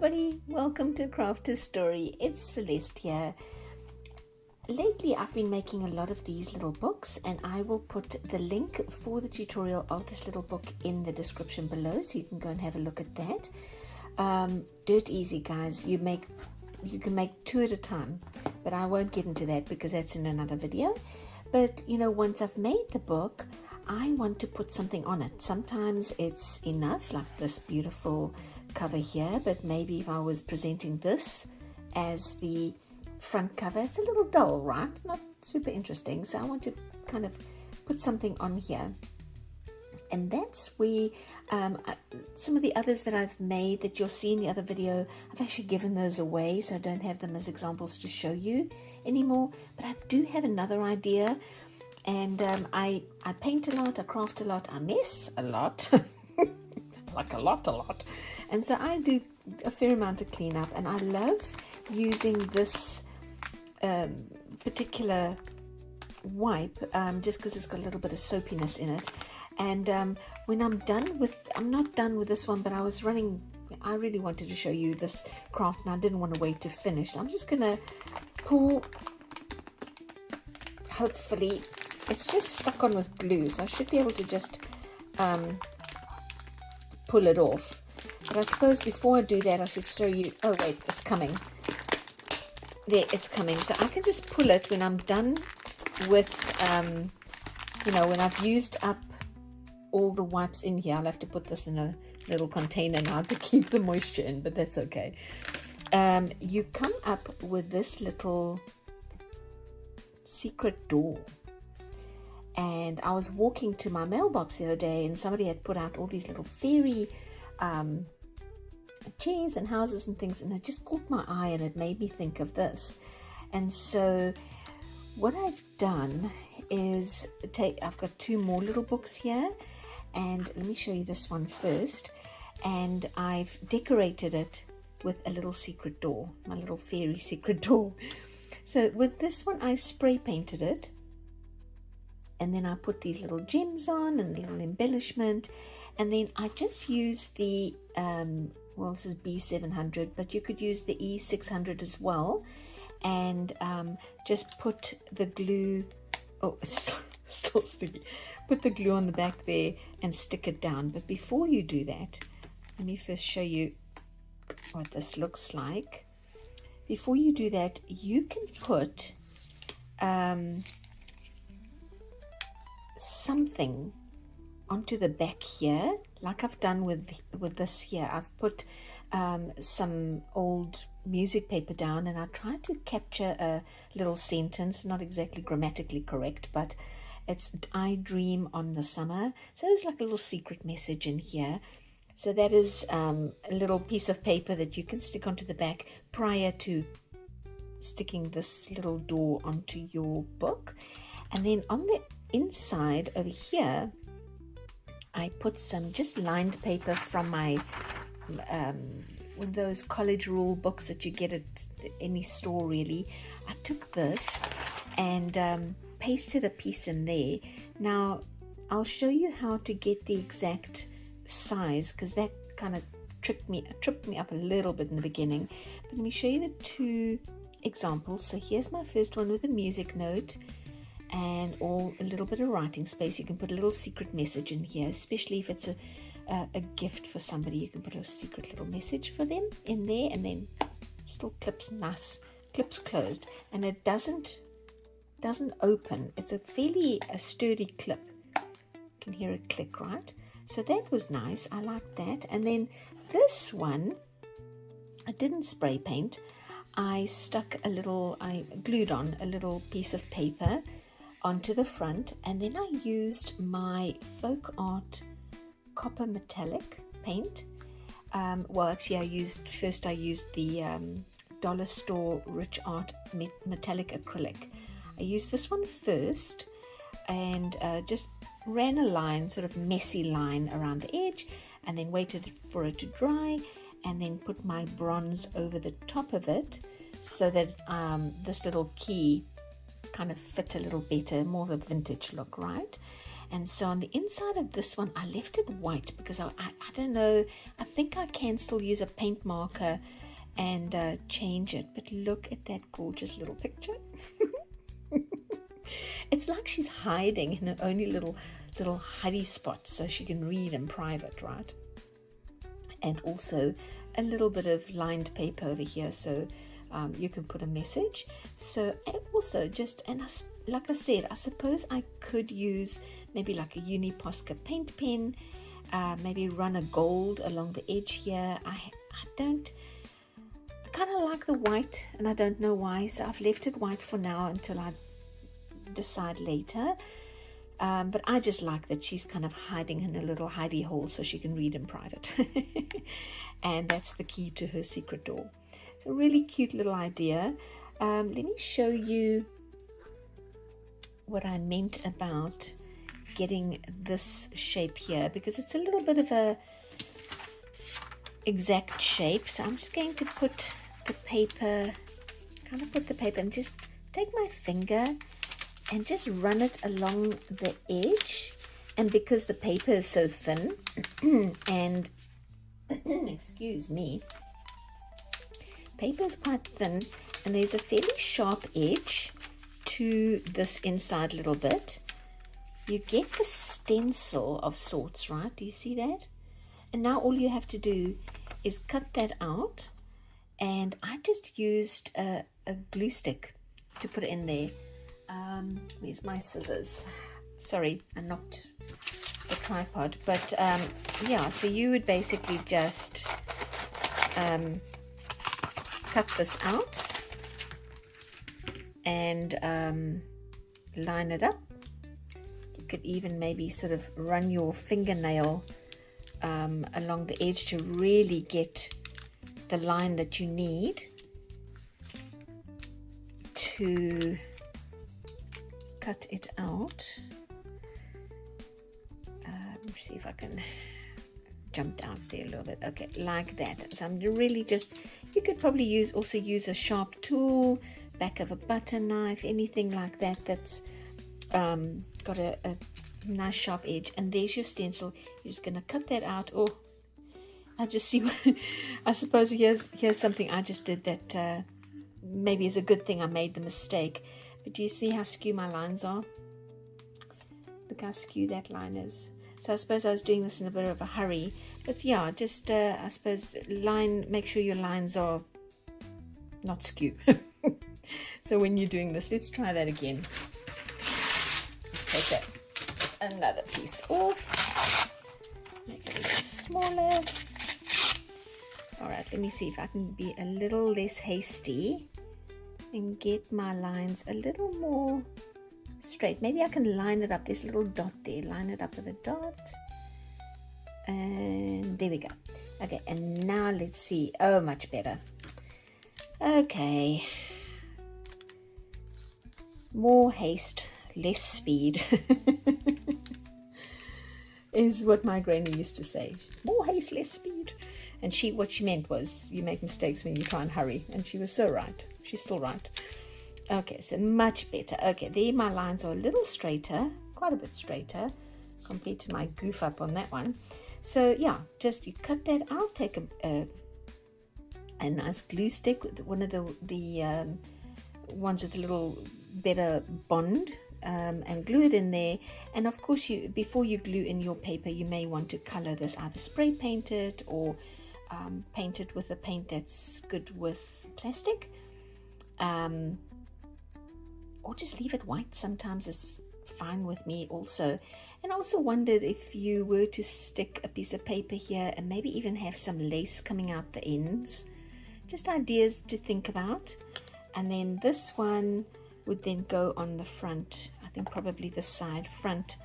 everybody, welcome to Crafter's Story. It's Celeste here. Lately I've been making a lot of these little books, and I will put the link for the tutorial of this little book in the description below, so you can go and have a look at that. Dirt easy, guys. You can make 2 at a time, but I won't get into that because that's in another video. But you know, once I've made the book, I want to put something on it. Sometimes it's enough, like this beautiful cover here, but maybe if I was presenting this as the front cover, it's a little dull, right? Not super interesting. So I want to kind of put something on here. And that's where some of the others that I've made that you'll see in the other video, I've actually given those away, so I don't have them as examples to show you anymore. But I do have another idea, and I paint a lot, I craft a lot, I mess a lot, like a lot. And so I do a fair amount of cleanup, and I love using this particular wipe just because it's got a little bit of soapiness in it. And when I'm not done with this one, but I really wanted to show you this craft and I didn't want to wait to finish. So I'm just gonna pull, hopefully it's just stuck on with glue, so I should be able to just pull it off. But I suppose before I do that, I should show you, oh wait, it's coming. There, it's coming. So I can just pull it when I'm done with, you know, when I've used up all the wipes in here. I'll have to put this in a little container now to keep the moisture in, but that's okay. You come up with this little secret door. And I was walking to my mailbox the other day, and somebody had put out all these little fairy chairs and houses and things, and it just caught my eye and it made me think of this. And so what I've done is I've got 2 more little books here, and let me show you this one first. And I've decorated it with a little secret door, my little fairy secret door. So with this one I spray painted it, and then I put these little gems on and a little embellishment, and then I just use the well, this is B700, but you could use the E600 as well, and just put the glue, oh, it's still sticky, put the glue on the back there and stick it down. But before you do that, let me first show you what this looks like. Before you do that, you can put something onto the back here, like I've done with this here. I've put some old music paper down, and I tried to capture a little sentence, not exactly grammatically correct, but it's I dream on the summer. So there's like a little secret message in here. So that is a little piece of paper that you can stick onto the back prior to sticking this little door onto your book. And then on the inside over here, I put some just lined paper from my one of those college rule books that you get at any store really. I took this and pasted a piece in there. Now I'll show you how to get the exact size, because that kind of tripped me up a little bit in the beginning. But let me show you the 2 examples. So here's my first one with a music note and a little bit of writing space. You can put a little secret message in here, especially if it's a gift for somebody. You can put a secret little message for them in there, and then still clips nice, clips closed, and it doesn't open. It's a fairly sturdy clip. You can hear it click, right? So that was nice. I like that. And then this one, I didn't spray paint. I glued on a little piece of paper onto the front, and then I used my folk art copper metallic paint. Well, actually I used the dollar store rich art metallic acrylic. I used this one first, and just ran a line, sort of messy line around the edge, and then waited for it to dry, and then put my bronze over the top of it, so that this little key kind of fit a little better, more of a vintage look, right? And so on the inside of this one, I left it white because I don't know, I think I can still use a paint marker and change it. But look at that gorgeous little picture. It's like she's hiding in her only little hidey spot so she can read in private, right? And also a little bit of lined paper over here, so you can put a message. So, and also just, and like I said, I suppose I could use maybe like a Uni Posca paint pen, maybe run a gold along the edge here. I kind of like the white, and I don't know why, so I've left it white for now until I decide later. But I just like that she's kind of hiding in a little hidey hole so she can read in private. And that's the key to her secret door. It's a really cute little idea. Let me show you what I meant about getting this shape here, because it's a little bit of a exact shape. So I'm just going to put the paper, and just take my finger and just run it along the edge. And because the paper is so thin and excuse me, paper is quite thin, and there's a fairly sharp edge to this inside little bit, you get the stencil of sorts, right? Do you see that? And now all you have to do is cut that out, and I just used a glue stick to put it in there. Where's my scissors? Sorry, I knocked the tripod. But yeah, so you would basically just cut this out and line it up. You could even maybe sort of run your fingernail along the edge to really get the line that you need to cut it out. Let's see if I can jump down there a little bit. Okay, like that. So I'm really just, you could probably also use a sharp tool, back of a butter knife, anything like that that's got a nice sharp edge. And there's your stencil. You're just going to cut that out. Oh, I just see I suppose here's something I just did that maybe is a good thing I made the mistake. But do you see how skew my lines are? Look how skew that line is. So I suppose I was doing this in a bit of a hurry. But yeah, just I suppose make sure your lines are not skew. So when you're doing this, let's try that again. Let's take another piece off. Make it a little smaller. Alright, let me see if I can be a little less hasty and get my lines a little more straight. Maybe I can line it up. There's a little dot there. Line it up with a dot. And there we go. Okay, and now let's see. Oh, much better. Okay. More haste, less speed. Is what my granny used to say. More haste, less speed. And what she meant was you make mistakes when you try and hurry. And she was so right. She's still right. Okay, so much better. Okay, there my lines are a little straighter, quite a bit straighter compared to my goof up on that one. So yeah, just you cut that out, take a nice glue stick, one of the ones with a little better bond, and glue it in there. And of course, before you glue in your paper, you may want to color this, either spray paint it or paint it with a paint that's good with plastic, or just leave it white. Sometimes it's fine with me also. And I also wondered if you were to stick a piece of paper here and maybe even have some lace coming out the ends. Just ideas to think about. And then this one would then go on the front, I think probably the side front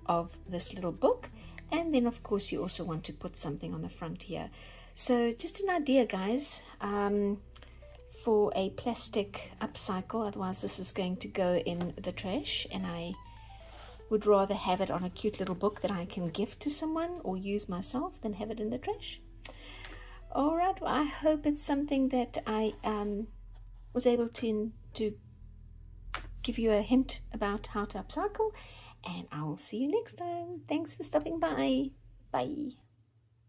of this little book. And then of course you also want to put something on the front here. So just an idea, guys, for a plastic upcycle. Otherwise this is going to go in the trash, and I would rather have it on a cute little book that I can gift to someone or use myself than have it in the trash. All right, well, I hope it's something that I was able to give you a hint about how to upcycle. and I will see you next time. Thanks for stopping by. Bye.